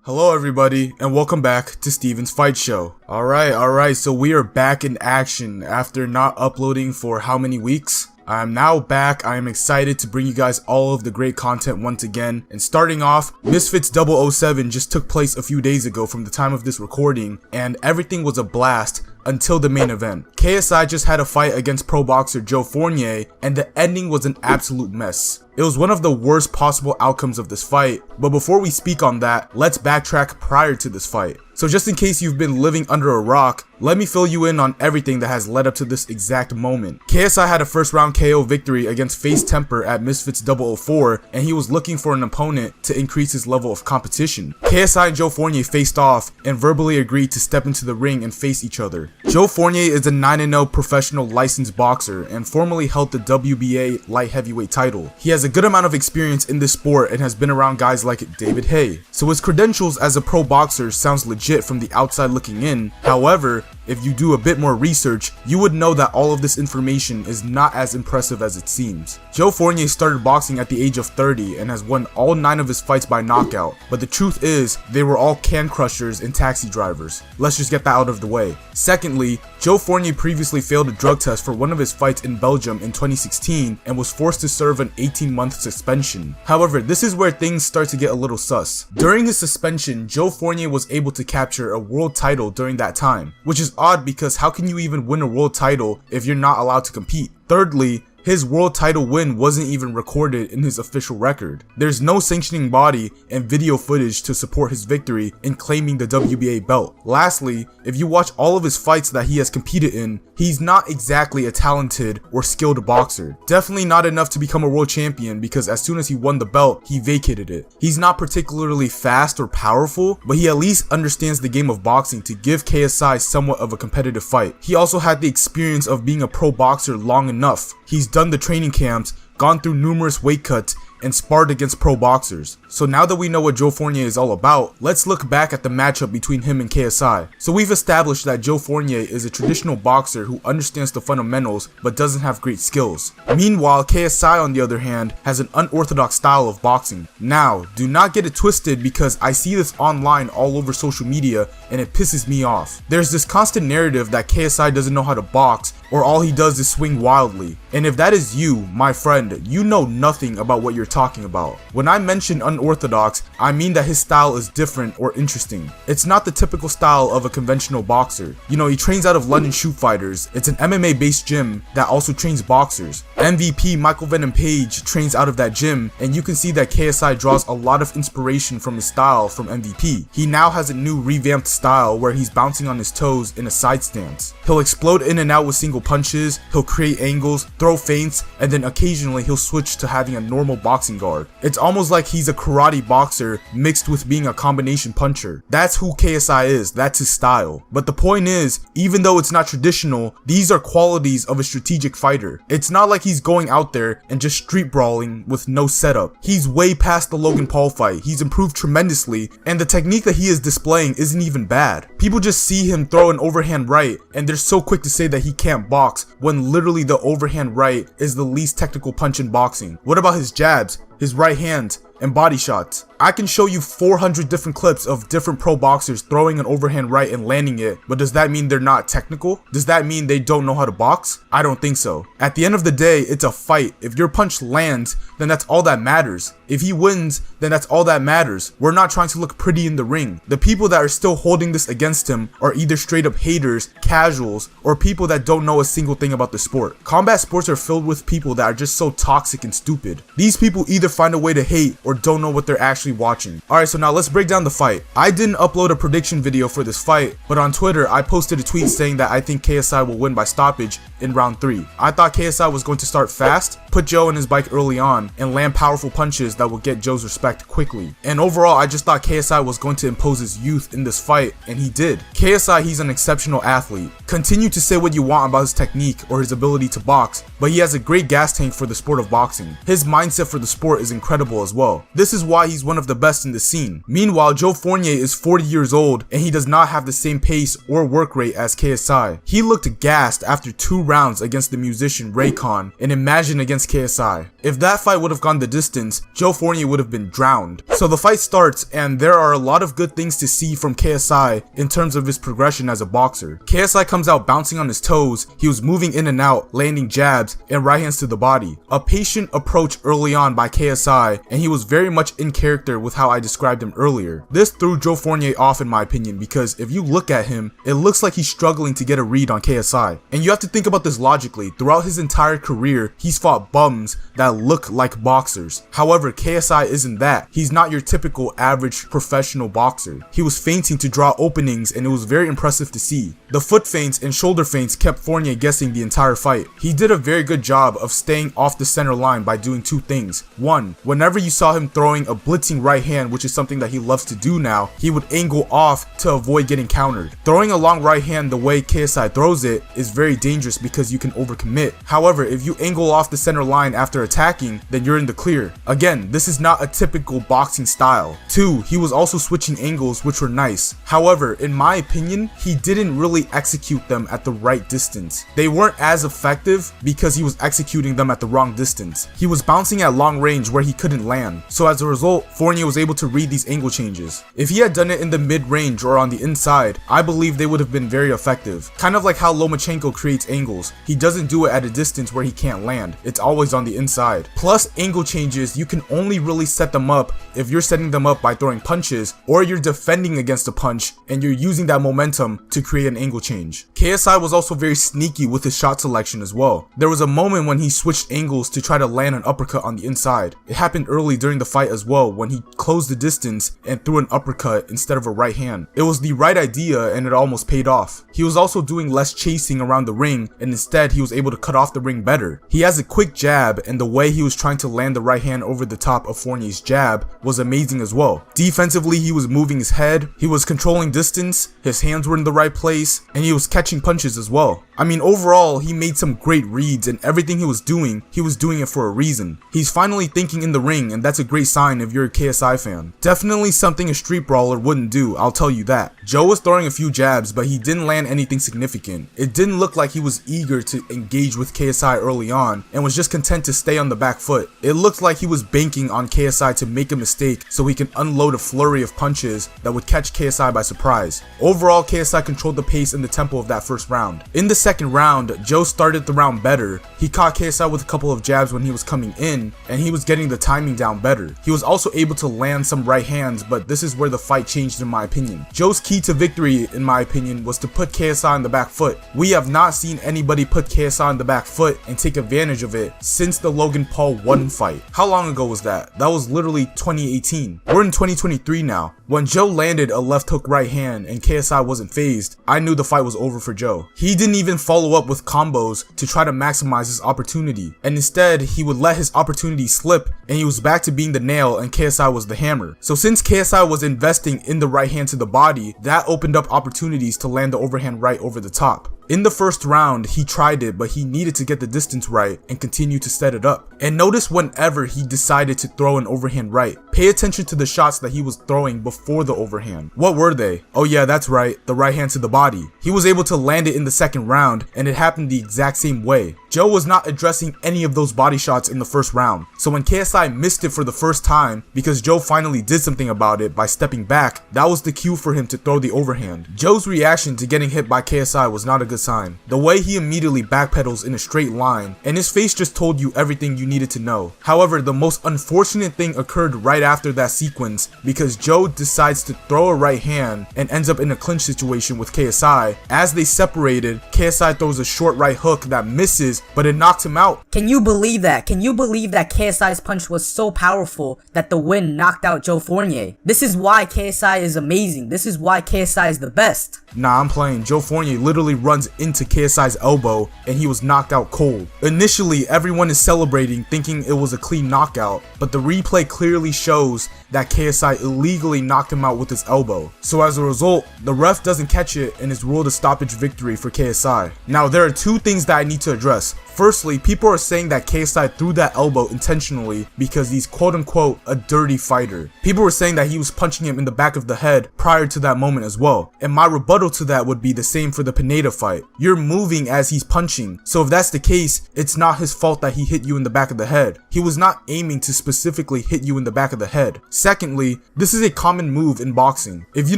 Hello everybody, and welcome back to Steven's Fight Show. Alright, so we are back in action after not uploading for how many weeks? I am now back. I am excited to bring you guys all of the great content once again. And starting off, Misfits 007 just took place a few days ago from the time of this recording, and everything was a blast until the main event. KSI just had a fight against pro boxer Joe Fournier, and the ending was an absolute mess. It was one of the worst possible outcomes of this fight, but before we speak on that, let's backtrack prior to this fight. So just in case you've been living under a rock, let me fill you in on everything that has led up to this exact moment. KSI had a first round KO victory against Face Temper at Misfits 004, and he was looking for an opponent to increase his level of competition. KSI and Joe Fournier faced off and verbally agreed to step into the ring and face each other. Joe Fournier is a 9-0 professional licensed boxer and formerly held the WBA light heavyweight title. He has a good amount of experience in this sport and has been around guys like David Haye. So his credentials as a pro boxer sounds legit from the outside looking in. However, if you do a bit more research, you would know that all of this information is not as impressive as it seems. Joe Fournier started boxing at the age of 30 and has won all 9 of his fights by knockout, but the truth is, they were all can crushers and taxi drivers. Let's just get that out of the way. Secondly, Joe Fournier previously failed a drug test for one of his fights in Belgium in 2016 and was forced to serve an 18-month suspension. However, this is where things start to get a little sus. During his suspension, Joe Fournier was able to capture a world title during that time, which is odd because how can you even win a world title if you're not allowed to compete? Thirdly, his world title win wasn't even recorded in his official record. There's no sanctioning body and video footage to support his victory in claiming the WBA belt. Lastly, if you watch all of his fights that he has competed in, he's not exactly a talented or skilled boxer. Definitely not enough to become a world champion because as soon as he won the belt, he vacated it. He's not particularly fast or powerful, but he at least understands the game of boxing to give KSI somewhat of a competitive fight. He also had the experience of being a pro boxer long enough. He's done the training camps, gone through numerous weight cuts, and sparred against pro boxers. So now that we know what Joe Fournier is all about, let's look back at the matchup between him and KSI. So we've established that Joe Fournier is a traditional boxer who understands the fundamentals but doesn't have great skills. Meanwhile, KSI on the other hand has an unorthodox style of boxing. Now, do not get it twisted because I see this online all over social media and it pisses me off. There's this constant narrative that KSI doesn't know how to box or all he does is swing wildly. And if that is you, my friend, you know nothing about what you're talking about. When I mention unorthodox, I mean that his style is different or interesting. It's not the typical style of a conventional boxer. You know, he trains out of London Shoot Fighters. It's an MMA based gym that also trains boxers. MVP Michael Venom Page trains out of that gym, and you can see that KSI draws a lot of inspiration from his style from MVP. He now has a new revamped style where he's bouncing on his toes in a side stance. He'll explode in and out with single punches, he'll create angles, throw feints, and then occasionally he'll switch to having a normal boxing guard. It's almost like he's a karate boxer mixed with being a combination puncher. That's who KSI is, that's his style. But the point is, even though it's not traditional, these are qualities of a strategic fighter. It's not like he's going out there and just street brawling with no setup. He's way past the Logan Paul fight, he's improved tremendously, and the technique that he is displaying isn't even bad. People just see him throw an overhand right, and they're so quick to say that he can't box, when literally the overhand right is the least technical punch in boxing. What about his jabs, his right hand, and body shots? I can show you 400 different clips of different pro boxers throwing an overhand right and landing it, but does that mean they're not technical? Does that mean they don't know how to box? I don't think so. At the end of the day, it's a fight. If your punch lands, then that's all that matters. If he wins, then that's all that matters. We're not trying to look pretty in the ring. The people that are still holding this against him are either straight up haters, casuals, or people that don't know a single thing about the sport. Combat sports are filled with people that are just so toxic and stupid. These people either find a way to hate or don't know what they're actually watching. Alright, so now let's break down the fight. I didn't upload a prediction video for this fight, but on Twitter I posted a tweet saying that I think KSI will win by stoppage in round 3. I thought KSI was going to start fast, put Joe on his bike early on, and land powerful punches that would get Joe's respect quickly. And overall, I just thought KSI was going to impose his youth in this fight, and he did. KSI, he's an exceptional athlete. Continue to say what you want about his technique or his ability to box, but he has a great gas tank for the sport of boxing. His mindset for the sport is incredible as well. well. This is why he's one of the best in the scene. Meanwhile, Joe Fournier is 40 years old and he does not have the same pace or work rate as KSI. He looked gassed after 2 rounds against the musician Raycon, and imagine against KSI. If that fight would have gone the distance, Joe Fournier would have been drowned. So the fight starts and there are a lot of good things to see from KSI in terms of his progression as a boxer. KSI comes out bouncing on his toes, he was moving in and out, landing jabs and right hands to the body. A patient approach early on by KSI, and he was very much in character with how I described him earlier. This threw Joe Fournier off in my opinion, because if you look at him, it looks like he's struggling to get a read on KSI. And you have to think about this logically. Throughout his entire career, he's fought bums that look like boxers. However, KSI isn't that. He's not your typical average professional boxer. He was feinting to draw openings and it was very impressive to see. The foot feints and shoulder feints kept Fournier guessing the entire fight. He did a very good job of staying off the center line by doing 2 things. 1, whenever you saw him throwing a blitzing right hand, which is something that he loves to do now, he would angle off to avoid getting countered. Throwing a long right hand the way KSI throws it is very dangerous because you can overcommit. However, if you angle off the center line after attacking, then you're in the clear. Again, this is not a typical boxing style. 2, he was also switching angles, which were nice. However, in my opinion, he didn't really execute them at the right distance. They weren't as effective because he was executing them at the wrong distance. He was bouncing at long range where he couldn't land. So as a result, Fournier was able to read these angle changes. If he had done it in the mid-range or on the inside, I believe they would have been very effective. Kind of like how Lomachenko creates angles. He doesn't do it at a distance where he can't land. It's always on the inside. Plus, angle changes, you can only really set them up if you're setting them up by throwing punches, or you're defending against a punch and you're using that momentum to create an angle change. KSI was also very sneaky with his shot selection as well. There was a moment when he switched angles to try to land an uppercut on the inside. It happened early during the fight as well when he closed the distance and threw an uppercut instead of a right hand. It was the right idea and it almost paid off. He was also doing less chasing around the ring and instead he was able to cut off the ring better. He has a quick jab and the way he was trying to land the right hand over the top of Fournier's jab was amazing as well. Defensively, he was moving his head, he was controlling distance, his hands were in the right place, and he was catching punches as well. I mean, overall, he made some great reads and everything he was doing it for a reason. He's finally thinking in the ring and that's a great sign if you're a KSI fan. Definitely something a street brawler wouldn't do, I'll tell you that. Joe was throwing a few jabs, but he didn't land anything significant. It didn't look like he was eager to engage with KSI early on and was just content to stay on the back foot. It looked like he was banking on KSI to make a mistake so he can unload a flurry of punches that would catch KSI by surprise. Overall, KSI controlled the pace and the tempo of that first round. In the second round, Joe started the round better. He caught KSI with a couple of jabs when he was coming in, and he was getting the timing down better. He was also able to land some right hands, but this is where the fight changed in my opinion. Joe's key to victory, in my opinion, was to put KSI on the back foot. We have not seen anybody put KSI on the back foot and take advantage of it since the Logan Paul 1 fight. How long ago was that? That was literally 2018. We're in 2023 now. When Joe landed a left hook right hand and KSI wasn't phased, I knew the fight was over for Joe. He didn't even follow up with combos to try to maximize his opportunity, and instead he would let his opportunity slip and he was back to being the nail and KSI was the hammer. So since KSI was investing in the right hand to the body, that opened up opportunities to land the overhand right over the top. In the first round, he tried it, but he needed to get the distance right and continue to set it up. And notice whenever he decided to throw an overhand right, pay attention to the shots that he was throwing before the overhand. What were they? Oh yeah, that's right, the right hand to the body. He was able to land it in the second round, and it happened the exact same way. Joe was not addressing any of those body shots in the first round. So when KSI missed it for the first time, because Joe finally did something about it by stepping back, that was the cue for him to throw the overhand. Joe's reaction to getting hit by KSI was not a good sign. The way he immediately backpedals in a straight line, and his face just told you everything you needed to know. However, the most unfortunate thing occurred right after that sequence, because Joe decides to throw a right hand and ends up in a clinch situation with KSI. As they separated, KSI throws a short right hook that misses, but it knocked him out. Can you believe that? Can you believe that KSI's punch was so powerful that the win knocked out Joe Fournier? This is why KSI is amazing. This is why KSI is the best. Nah, I'm playing. Joe Fournier literally runs into KSI's elbow and he was knocked out cold. Initially, everyone is celebrating thinking it was a clean knockout, but the replay clearly shows that KSI illegally knocked him out with his elbow. So as a result, the ref doesn't catch it and is ruled a stoppage victory for KSI. Now there are two things that I need to address. Firstly, people are saying that KSI threw that elbow intentionally because he's quote-unquote a dirty fighter. People were saying that he was punching him in the back of the head prior to that moment as well. And my rebuttal to that would be the same for the Pineda fight. You're moving as he's punching, so if that's the case, it's not his fault that he hit you in the back of the head. He was not aiming to specifically hit you in the back of the head. Secondly, this is a common move in boxing. If you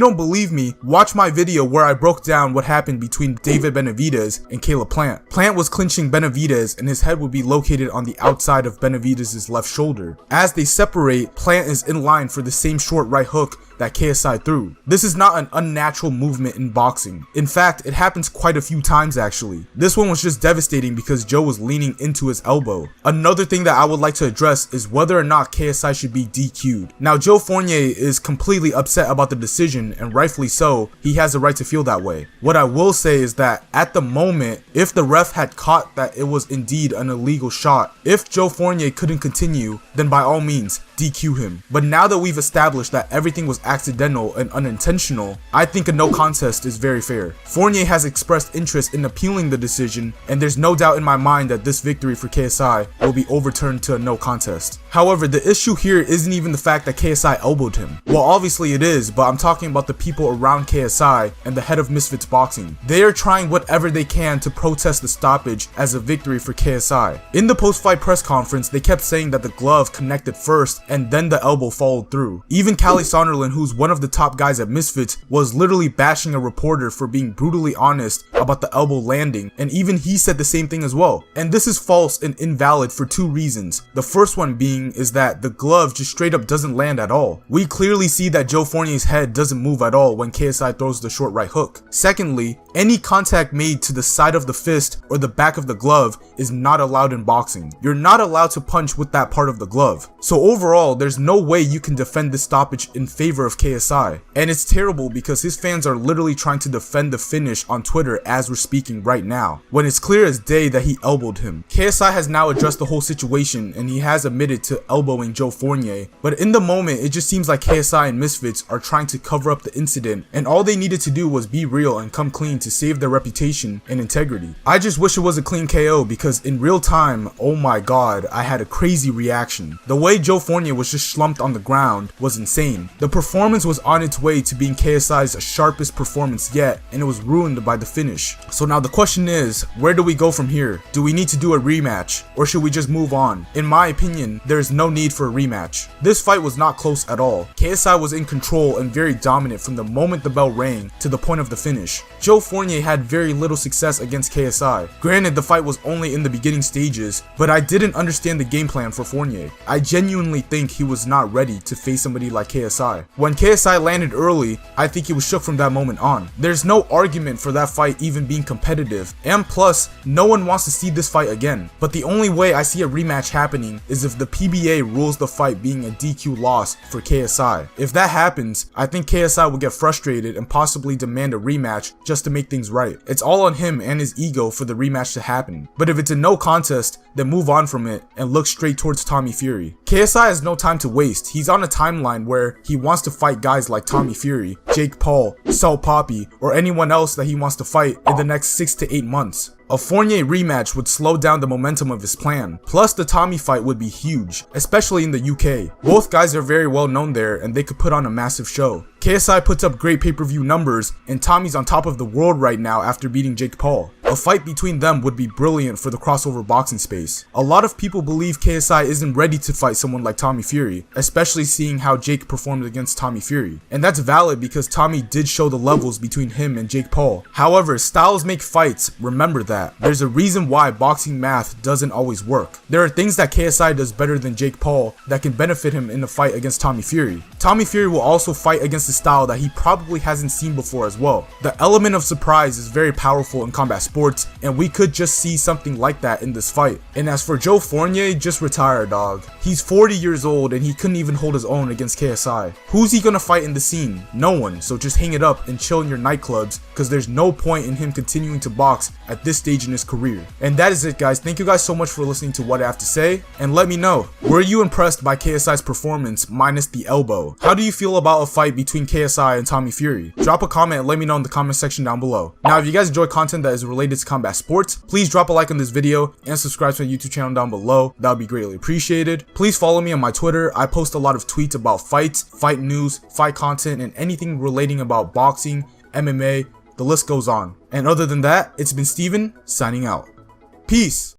don't believe me, watch my video where I broke down what happened between David Benavidez and Caleb Plant. Plant was clinching Benavidez and his head would be located on the outside of Benavidez' left shoulder. As they separate, Plant is in line for the same short right hook that KSI threw. This is not an unnatural movement in boxing. In fact, it happens quite a few times actually. This one was just devastating because Joe was leaning into his elbow. Another thing that I would like to address is whether or not KSI should be DQ'd. Now Joe Fournier is completely upset about the decision, and rightfully so. He has a right to feel that way. What I will say is that at the moment, if the ref had caught that it was indeed an illegal shot, if Joe Fournier couldn't continue, then by all means DQ him. But now that we've established that everything was accidental and unintentional, I think a no contest is very fair. Fournier has expressed interest in appealing the decision, and there's no doubt in my mind that this victory for KSI will be overturned to a no contest. However, the issue here isn't even the fact that KSI elbowed him. Well, obviously it is, but I'm talking about the people around KSI and the head of Misfits Boxing. They are trying whatever they can to protest the stoppage as a victory for KSI. In the post-fight press conference, they kept saying that the glove connected first and then the elbow followed through. Even Callie Sonderland, who's one of the top guys at Misfits, was literally bashing a reporter for being brutally honest about the elbow landing, and even he said the same thing as well. And this is false and invalid for two reasons. The first one being is that the glove just straight up doesn't land at all. We clearly see that Joe Fournier's head doesn't move at all when KSI throws the short right hook. Secondly, any contact made to the side of the fist or the back of the glove is not allowed in boxing. You're not allowed to punch with that part of the glove. So overall, there's no way you can defend this stoppage in favor of KSI. And it's terrible because his fans are literally trying to defend the finish on Twitter as we're speaking right now, when it's clear as day that he elbowed him. KSI has now addressed the whole situation and he has admitted to elbowing Joe Fournier, but in the moment it just seems like KSI and Misfits are trying to cover up the incident, and all they needed to do was be real and come clean to save their reputation and integrity. I just wish it was a clean KO because in real time, oh my god, I had a crazy reaction. The way Joe Fournier was just slumped on the ground was insane. The performance was on its way to being KSI's sharpest performance yet, and it was ruined by the finish. So now the question is, where do we go from here? Do we need to do a rematch, or should we just move on? In my opinion, there is no need for a rematch. This fight was not close at all. KSI was in control and very dominant from the moment the bell rang to the point of the finish. Joe Fournier had very little success against KSI. Granted, the fight was only in the beginning stages, but I didn't understand the game plan for Fournier. I genuinely think he was not ready to face somebody like KSI. When KSI landed early, I think he was shook from that moment on. There's no argument for that fight even being competitive, and plus, no one wants to see this fight again. But the only way I see a rematch happening is if the PBA rules the fight being a DQ loss for KSI. If that happens, I think KSI will get frustrated and possibly demand a rematch just to make things right. It's all on him and his ego for the rematch to happen. But if it's a no contest, then move on from it and look straight towards Tommy Fury. KSI has no time to waste. He's on a timeline where he wants to fight guys like Tommy Fury, Jake Paul, Sal Poppy, or anyone else that he wants to fight in the next 6 to 8 months. A Fournier rematch would slow down the momentum of his plan. Plus, the Tommy fight would be huge, especially in the UK. Both guys are very well known there and they could put on a massive show. KSI puts up great pay-per-view numbers, and Tommy's on top of the world right now after beating Jake Paul. A fight between them would be brilliant for the crossover boxing space. A lot of people believe KSI isn't ready to fight someone like Tommy Fury, especially seeing how Jake performed against Tommy Fury. And that's valid because Tommy did show the levels between him and Jake Paul. However, styles make fights, remember that. There's a reason why boxing math doesn't always work. There are things that KSI does better than Jake Paul that can benefit him in the fight against Tommy Fury. Tommy Fury will also fight against a style that he probably hasn't seen before as well. The element of surprise is very powerful in combat sports. sports, and we could just see something like that in this fight. And as for Joe Fournier, just retire, dog. He's 40 years old and he couldn't even hold his own against KSI. Who's he gonna fight in the scene? No one, so just hang it up and chill in your nightclubs, because there's no point in him continuing to box at this stage in his career. And that is it, guys. Thank you guys so much for listening to what I have to say, and let me know, were you impressed by KSI's performance minus the elbow? How do you feel about a fight between KSI and Tommy Fury? Drop a comment and let me know in the comment section down below. Now, if you guys enjoy content that is related to combat sports, please drop a like on this video and subscribe to my YouTube channel down below. That would be greatly appreciated. Please follow me on my Twitter. I post a lot of tweets about fights, fight news, fight content, and anything relating about boxing, MMA, the list goes on. And other than that, it's been Steven, signing out. Peace!